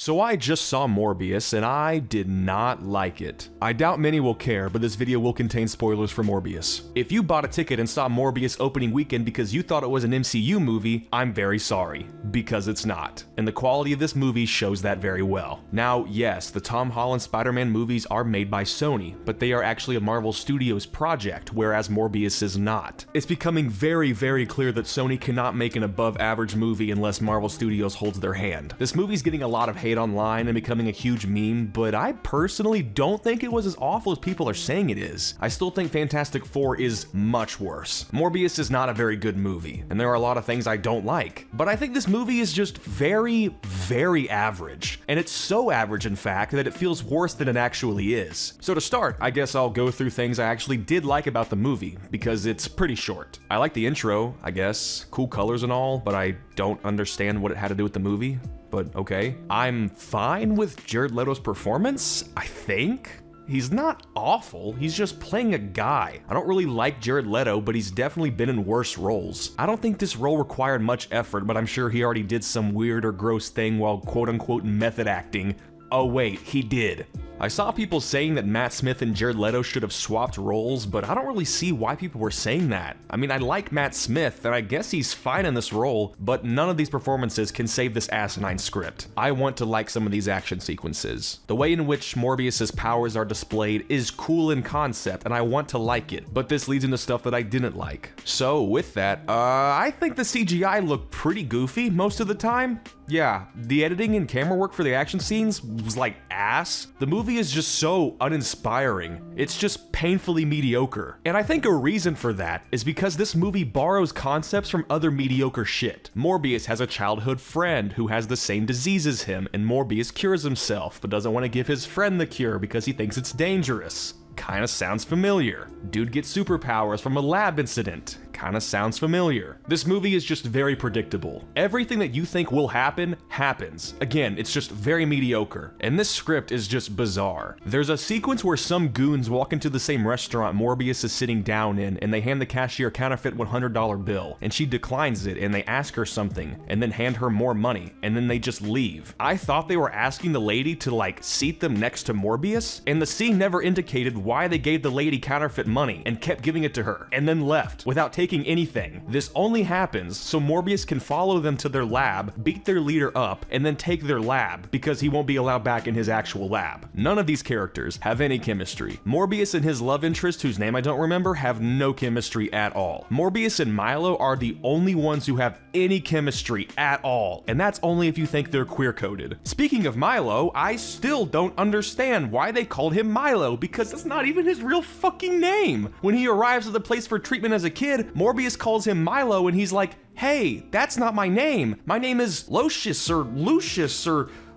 So I just saw Morbius and I did not like it. I doubt many will care, but this video will contain spoilers for Morbius. If you bought a ticket and saw Morbius opening weekend because you thought it was an MCU movie, I'm very sorry, because it's not. And the quality of this movie shows that very well. Now, yes, the Tom Holland Spider-Man movies are made by Sony, but they are actually a Marvel Studios project, whereas Morbius is not. It's becoming very, very clear that Sony cannot make an above-average movie unless Marvel Studios holds their hand. This movie's getting a lot of hate online and becoming a huge meme, but I personally don't think it was as awful as people are saying it is. I still think Fantastic Four is much worse. Morbius is not a very good movie, and there are a lot of things I don't like, but I think this movie is just very, very average. And it's so average, in fact, that it feels worse than it actually is. So to start, I guess I'll go through things I actually did like about the movie, because it's pretty short. I like the intro, I guess, cool colors and all, but I don't understand what it had to do with the movie. But okay. I'm fine with Jared Leto's performance, I think. He's not awful, he's just playing a guy. I don't really like Jared Leto, but he's definitely been in worse roles. I don't think this role required much effort, but I'm sure he already did some weird or gross thing while quote-unquote method acting. Oh wait, he did. I saw people saying that Matt Smith and Jared Leto should have swapped roles, but I don't really see why people were saying that. I mean, I like Matt Smith, and I guess he's fine in this role, but none of these performances can save this asinine script. I want to like some of these action sequences. The way in which Morbius's powers are displayed is cool in concept, and I want to like it, but this leads into stuff that I didn't like. So with that, I think the CGI looked pretty goofy most of the time. Yeah, the editing and camera work for the action scenes was like ass. The movie is just so uninspiring. It's just painfully mediocre. And I think a reason for that is because this movie borrows concepts from other mediocre shit. Morbius has a childhood friend who has the same disease as him, and Morbius cures himself, but doesn't want to give his friend the cure because he thinks it's dangerous. Kinda sounds familiar. Dude gets superpowers from a lab incident. Kinda sounds familiar. This movie is just very predictable. Everything that you think will happen, happens. Again, it's just very mediocre. And this script is just bizarre. There's a sequence where some goons walk into the same restaurant Morbius is sitting down in, and they hand the cashier a counterfeit $100 bill, and she declines it, and they ask her something, and then hand her more money, and then they just leave. I thought they were asking the lady to like seat them next to Morbius, and the scene never indicated why they gave the lady counterfeit money and kept giving it to her, and then left without taking anything. This only happens so Morbius can follow them to their lab, beat their leader up, and then take their lab because he won't be allowed back in his actual lab. None of these characters have any chemistry. Morbius and his love interest, whose name I don't remember, have no chemistry at all. Morbius and Milo are the only ones who have any chemistry at all, and that's only if you think they're queer-coded. Speaking of Milo, I still don't understand why they called him Milo, because that's not even his real fucking name. When he arrives at the place for treatment as a kid, Morbius calls him Milo and he's like, hey, that's not my name. My name is Lucius or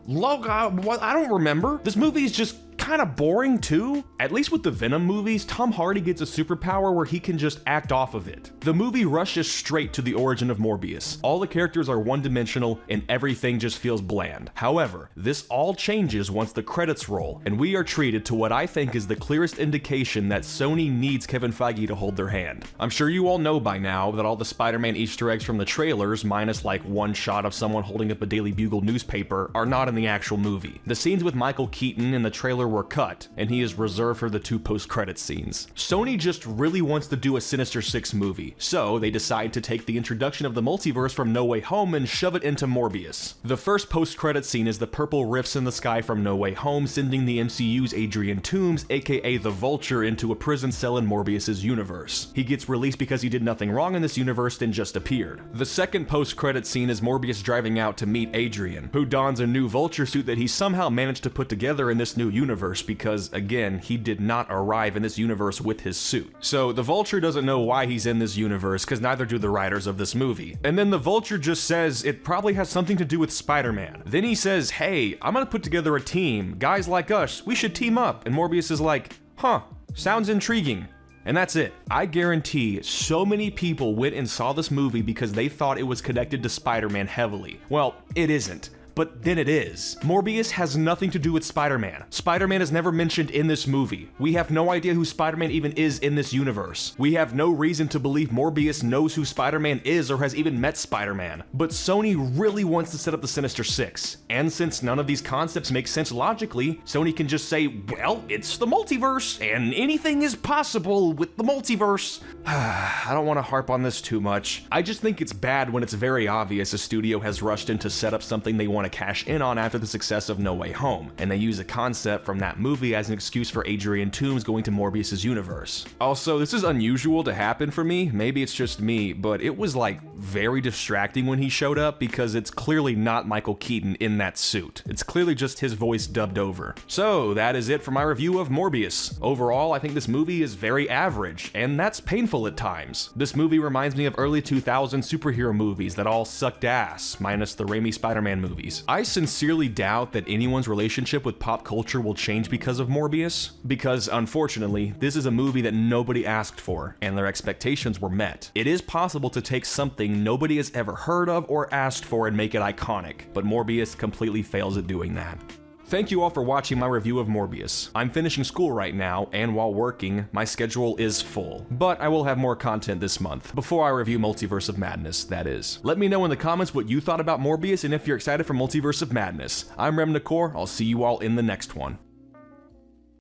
Loga, I don't remember. This movie is just kind of boring too. At least with the Venom movies, Tom Hardy gets a superpower where he can just act off of it. The movie rushes straight to the origin of Morbius. All the characters are one-dimensional and everything just feels bland. However, this all changes once the credits roll, and we are treated to what I think is the clearest indication that Sony needs Kevin Feige to hold their hand. I'm sure you all know by now that all the Spider-Man Easter eggs from the trailers, minus like one shot of someone holding up a Daily Bugle newspaper, are not in the actual movie. The scenes with Michael Keaton in the trailer were cut, and he is reserved for the 2 post-credit scenes. Sony just really wants to do a Sinister Six movie, so they decide to take the introduction of the multiverse from No Way Home and shove it into Morbius. The first post-credit scene is the purple rifts in the sky from No Way Home sending the MCU's Adrian Toomes, aka the Vulture, into a prison cell in Morbius's universe. He gets released because he did nothing wrong in this universe, then just appeared. The second post-credit scene is Morbius driving out to meet Adrian, who dons a new Vulture suit that he somehow managed to put together in this new universe because, again, he did not arrive in this universe with his suit. So the Vulture doesn't know why he's in this universe, because neither do the writers of this movie. And then the Vulture just says it probably has something to do with Spider-Man. Then he says, hey, I'm gonna put together a team. Guys like us, we should team up. And Morbius is like, huh, sounds intriguing. And that's it. I guarantee so many people went and saw this movie because they thought it was connected to Spider-Man heavily. Well, it isn't. but then it is. Morbius has nothing to do with Spider-Man. Spider-Man is never mentioned in this movie. We have no idea who Spider-Man even is in this universe. We have no reason to believe Morbius knows who Spider-Man is or has even met Spider-Man. But Sony really wants to set up the Sinister Six, and since none of these concepts make sense logically, Sony can just say, well, it's the multiverse, and anything is possible with the multiverse. I don't want to harp on this too much. I just think it's bad when it's very obvious a studio has rushed in to set up something they want to cash in on after the success of No Way Home, and they use a concept from that movie as an excuse for Adrian Toomes going to Morbius's universe. Also, this is unusual to happen for me, maybe it's just me, but it was like very distracting when he showed up because it's clearly not Michael Keaton in that suit. It's clearly just his voice dubbed over. So that is it for my review of Morbius. Overall, I think this movie is very average, and that's painful at times. This movie reminds me of early 2000 superhero movies that all sucked ass, minus the Raimi Spider-Man movies. I sincerely doubt that anyone's relationship with pop culture will change because of Morbius, because unfortunately, this is a movie that nobody asked for, and their expectations were met. It is possible to take something nobody has ever heard of or asked for and make it iconic, but Morbius completely fails at doing that. Thank you all for watching my review of Morbius. I'm finishing school right now, and while working, my schedule is full. But I will have more content this month, before I review Multiverse of Madness, that is. Let me know in the comments what you thought about Morbius and if you're excited for Multiverse of Madness. I'm Mediocre, I'll see you all in the next one.